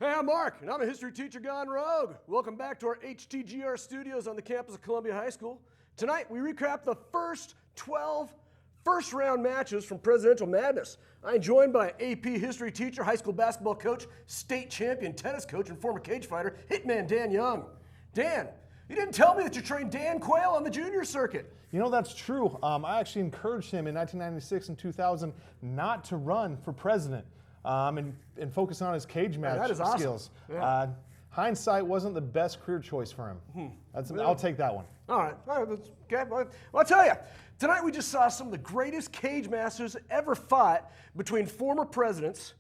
Hey, I'm Mark, and I'm a history teacher gone rogue. Welcome back to our HTGR studios on the campus of Columbia High School. Tonight, we recap the first 12 first-round matches from Presidential Madness. I'm joined by AP history teacher, high school basketball coach, state champion tennis coach, and former cage fighter, Hitman Dan Young. Dan, you didn't tell me that you trained Dan Quayle on the junior circuit. You know, that's true. I actually encouraged him in 1996 and 2000 not to run for president. And focus on his cage match that is awesome. skills. Yeah. Hindsight wasn't the best career choice for him. I'll take that one. All right, okay. Well, I'll tell you, tonight we just saw some of the greatest cage masters ever fought between former presidents,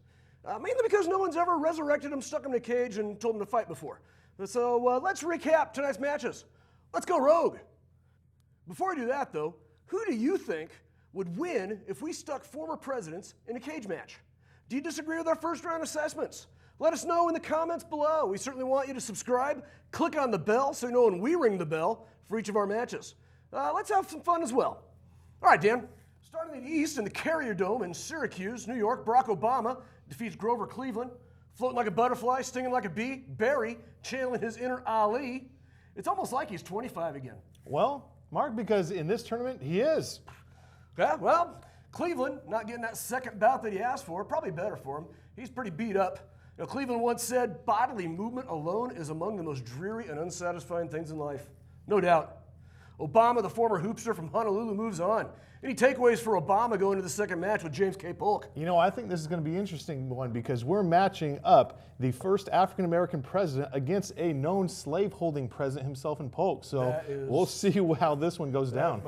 mainly because no one's ever resurrected them, stuck them in a cage, and told them to fight before. So let's recap tonight's matches. Let's go rogue. Before we do that, though, who do you think would win if we stuck former presidents in a cage match? Do you disagree with our first round assessments? Let us know in the comments below. We certainly want you to subscribe. Click on the bell so you know when we ring the bell for each of our matches. Let's have some fun as well. All right, Dan. Starting in the East in the Carrier Dome in Syracuse, New York, Barack Obama defeats Grover Cleveland. Floating like a butterfly, stinging like a bee, Barry channeling his inner Ali. It's almost like he's 25 again. Well, Mark, because in this tournament, he is. Yeah, well, Cleveland not getting that second bout that he asked for, probably better for him. He's pretty beat up. You know, Cleveland once said, bodily movement alone is among the most dreary and unsatisfying things in life. No doubt. Obama, the former hoopster from Honolulu, moves on. Any takeaways for Obama going to the second match with James K. Polk? You know, I think this is going to be an interesting one because we're matching up the first African-American president against a known slave-holding president himself in Polk. So we'll see how this one goes down.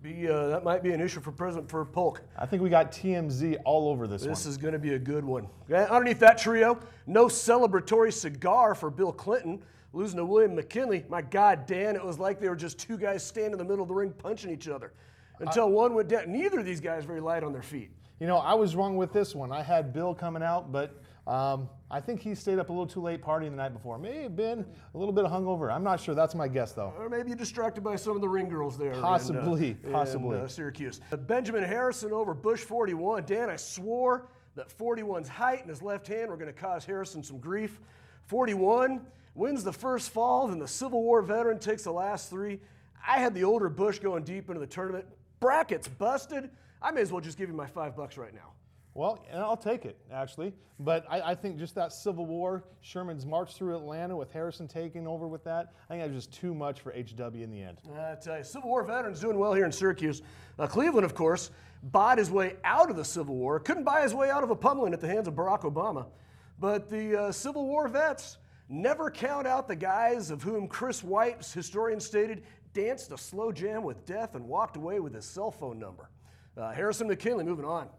That might be an issue for Polk. I think we got TMZ all over this one. This is going to be a good one. Okay? Underneath that trio, no celebratory cigar for Bill Clinton. Losing to William McKinley, my God, Dan, it was like they were just two guys standing in the middle of the ring punching each other. Until one went down. Neither of these guys very light on their feet. You know, I was wrong with this one. I had Bill coming out, but I think he stayed up a little too late partying the night before. May have been a little bit hungover. I'm not sure. That's my guess, though. Or maybe distracted by some of the ring girls there. Possibly. In Syracuse. Benjamin Harrison over Bush 41. Dan, I swore that 41's height and his left hand were going to cause Harrison some grief. 41 wins the first fall, then the Civil War veteran takes the last three. I had the older Bush going deep into the tournament. Brackets busted. I may as well just give you my $5 right now. Well, and I'll take it, actually. But I think just that Civil War, Sherman's march through Atlanta with Harrison taking over with that, I think that was just too much for HW in the end. I tell you, Civil War veterans doing well here in Syracuse. Cleveland, of course, bought his way out of the Civil War. Couldn't buy his way out of a pummeling at the hands of Barack Obama. But the Civil War vets never count out the guys of whom Chris White's historian stated danced a slow jam with death and walked away with his cell phone number. Harrison McKinley moving on.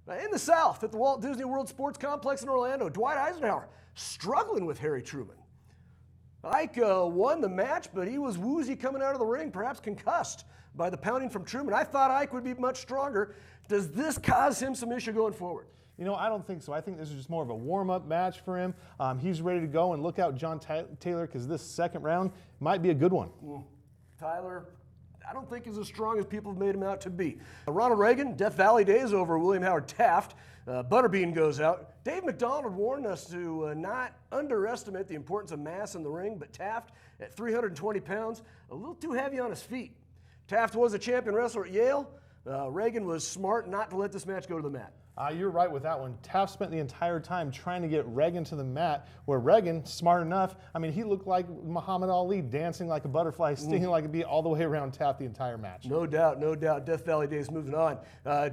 In the South, at the Walt Disney World Sports Complex in Orlando, Dwight Eisenhower struggling with Harry Truman. Ike won the match, but he was woozy coming out of the ring, perhaps concussed by the pounding from Truman. I thought Ike would be much stronger. Does this cause him some issue going forward? You know, I don't think so. I think this is just more of a warm-up match for him. He's ready to go, and look out John Taylor, because this second round might be a good one. Tyler, I don't think he's as strong as people have made him out to be. Ronald Reagan, Death Valley days over William Howard Taft. Butterbean goes out. Dave McDonald warned us to not underestimate the importance of mass in the ring, but Taft, at 320 pounds, a little too heavy on his feet. Taft was a champion wrestler at Yale. Reagan was smart not to let this match go to the mat. You're right with that one. Taft spent the entire time trying to get Reagan to the mat, where Reagan, smart enough, I mean, he looked like Muhammad Ali, dancing like a butterfly, stinging like a bee all the way around Taft the entire match. No doubt, no doubt. Death Valley days moving on.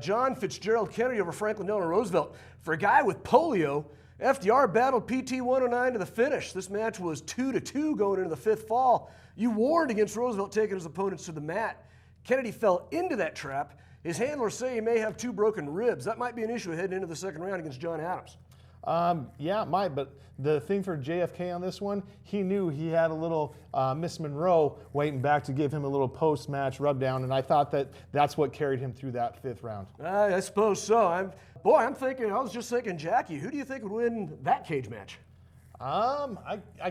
John Fitzgerald Kennedy over Franklin Delano Roosevelt. For a guy with polio, FDR battled PT 109 to the finish. This match was 2-2 going into the fifth fall. You warned against Roosevelt taking his opponents to the mat. Kennedy fell into that trap. His handlers say he may have 2 broken ribs. That might be an issue heading into the second round against John Adams. Yeah, it might, but the thing for JFK on this one, he knew he had a little Miss Monroe waiting back to give him a little post-match rub-down, and I thought that's what carried him through that fifth round. I suppose so. I was just thinking Jackie. Who do you think would win that cage match? I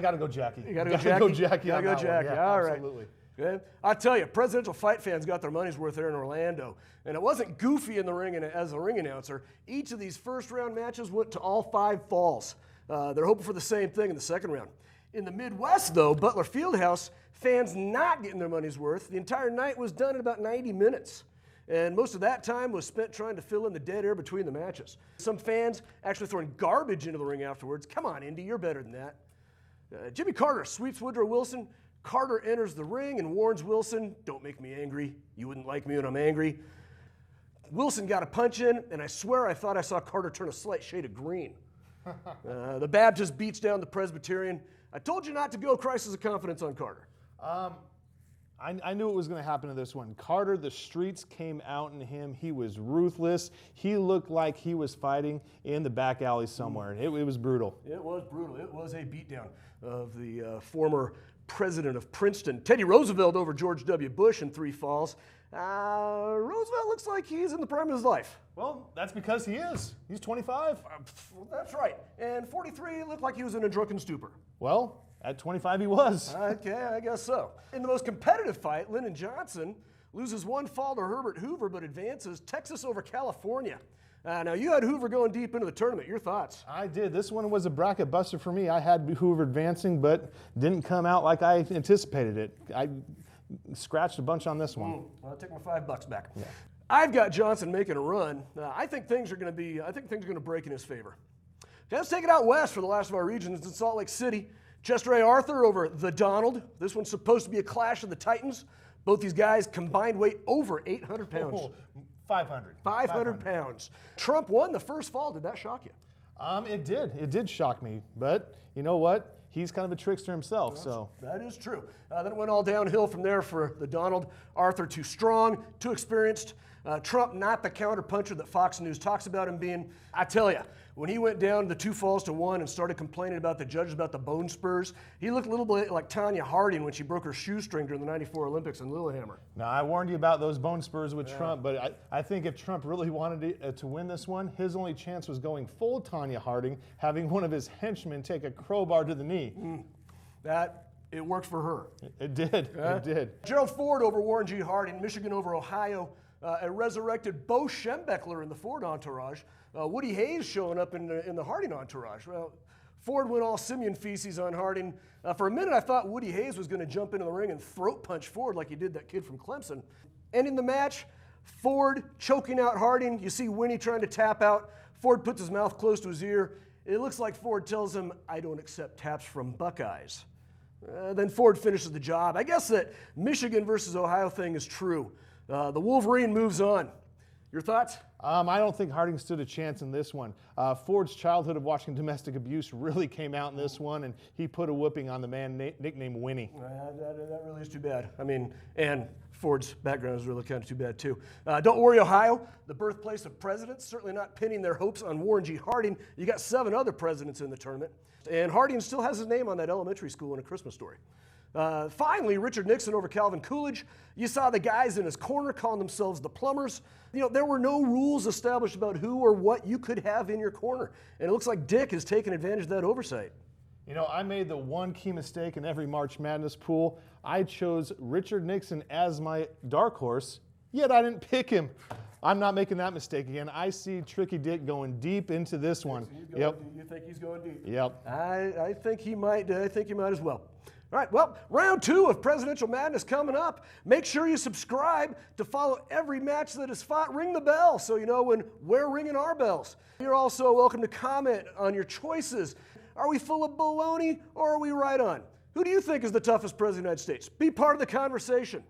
got to go Jackie. You got to go Jackie? Go Jackie. Gotta go Jackie. Yeah, all right. Absolutely. Okay. I tell you, presidential fight fans got their money's worth there in Orlando. And it wasn't goofy in the ring as a ring announcer. Each of these first round matches went to all 5 falls. They're hoping for the same thing in the second round. In the Midwest, though, Butler Fieldhouse, fans not getting their money's worth. The entire night was done in about 90 minutes. And most of that time was spent trying to fill in the dead air between the matches. Some fans actually throwing garbage into the ring afterwards. Come on, Indy, you're better than that. Jimmy Carter sweeps Woodrow Wilson. Carter enters the ring and warns Wilson, don't make me angry. You wouldn't like me when I'm angry. Wilson got a punch in, and I swear I thought I saw Carter turn a slight shade of green. The Baptist beats down the Presbyterian. I told you not to go crisis of confidence on Carter. I knew it was going to happen in this one. Carter, the streets came out in him. He was ruthless. He looked like he was fighting in the back alley somewhere. It was brutal. It was brutal. It was a beatdown of the former president of Princeton. Teddy Roosevelt over George W. Bush in 3 falls. Roosevelt looks like he's in the prime of his life. Well, that's because he is. He's 25. That's right. And 43 looked like he was in a drunken stupor. Well, at 25 he was. Okay, I guess so. In the most competitive fight, Lyndon Johnson loses 1 fall to Herbert Hoover, but advances Texas over California. Now, you had Hoover going deep into the tournament. Your thoughts? I did. This one was a bracket buster for me. I had Hoover advancing, but didn't come out like I anticipated it. I scratched a bunch on this one. Well, I'll take my $5 back. Yeah. I've got Johnson making a run. I think things are going to break in his favor. Okay, let's take it out west for the last of our regions. It's in Salt Lake City. Chester A. Arthur over the Donald. This one's supposed to be a clash of the Titans. Both these guys combined weight over 800 pounds. 500. 500 pounds. Trump won the first fall. Did that shock you? It did. It did shock me. But you know what? He's kind of a trickster himself. So that is true. Then it went all downhill from there for the Donald. Arthur too strong, too experienced. Trump not the counterpuncher that Fox News talks about him being. I tell you, when he went down the 2 falls to 1 and started complaining about the judges about the bone spurs, he looked a little bit like Tanya Harding when she broke her shoestring during the '94 Olympics in Lillehammer. Now, I warned you about those bone spurs with Trump, but I think if Trump really wanted to win this one, his only chance was going full Tanya Harding, having one of his henchmen take a crowbar to the knee. It worked for her. It did. It did. Gerald Ford over Warren G. Harding, Michigan over Ohio. A resurrected Bo Schembechler in the Ford entourage. Woody Hayes showing up in the Harding entourage. Well, Ford went all simian feces on Harding. For a minute, I thought Woody Hayes was going to jump into the ring and throat punch Ford like he did that kid from Clemson. Ending the match, Ford choking out Harding. You see Winnie trying to tap out. Ford puts his mouth close to his ear. It looks like Ford tells him, "I don't accept taps from Buckeyes." Then Ford finishes the job. I guess that Michigan versus Ohio thing is true. The Wolverine moves on. Your thoughts? I don't think Harding stood a chance in this one. Ford's childhood of watching domestic abuse really came out in this one, and he put a whooping on the man nicknamed Winnie. That really is too bad. I mean, and Ford's background is really kind of too bad, too. Don't worry, Ohio, the birthplace of presidents, certainly not pinning their hopes on Warren G. Harding. You got 7 other presidents in the tournament, and Harding still has his name on that elementary school in A Christmas Story. Finally, Richard Nixon over Calvin Coolidge. You saw the guys in his corner calling themselves the plumbers. You know, there were no rules established about who or what you could have in your corner. And it looks like Dick has taken advantage of that oversight. You know, I made the one key mistake in every March Madness pool. I chose Richard Nixon as my dark horse, yet I didn't pick him. I'm not making that mistake again. I see Tricky Dick going deep into this one. You think he's going deep? Yep. I think he might. I think he might as well. All right, well, round 2 of Presidential Madness coming up. Make sure you subscribe to follow every match that is fought. Ring the bell so you know when we're ringing our bells. You're also welcome to comment on your choices. Are we full of baloney or are we right on? Who do you think is the toughest president of the United States? Be part of the conversation.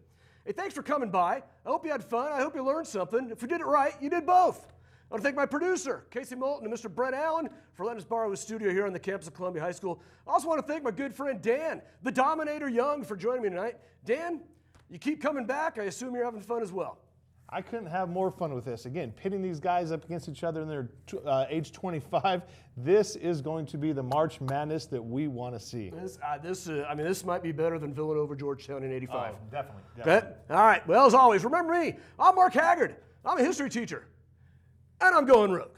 Hey, thanks for coming by. I hope you had fun. I hope you learned something. If you did it right, you did both. I want to thank my producer, Casey Moulton, and Mr. Brett Allen for letting us borrow his studio here on the campus of Columbia High School. I also want to thank my good friend Dan, the Dominator Young, for joining me tonight. Dan, you keep coming back. I assume you're having fun as well. I couldn't have more fun with this. Again, pitting these guys up against each other in their age 25, this is going to be the March Madness that we want to see. This might be better than Villanova Georgetown in '85. Oh, definitely. Okay? All right. Well, as always, remember me. I'm Mark Haggard. I'm a history teacher. And I'm going rogue.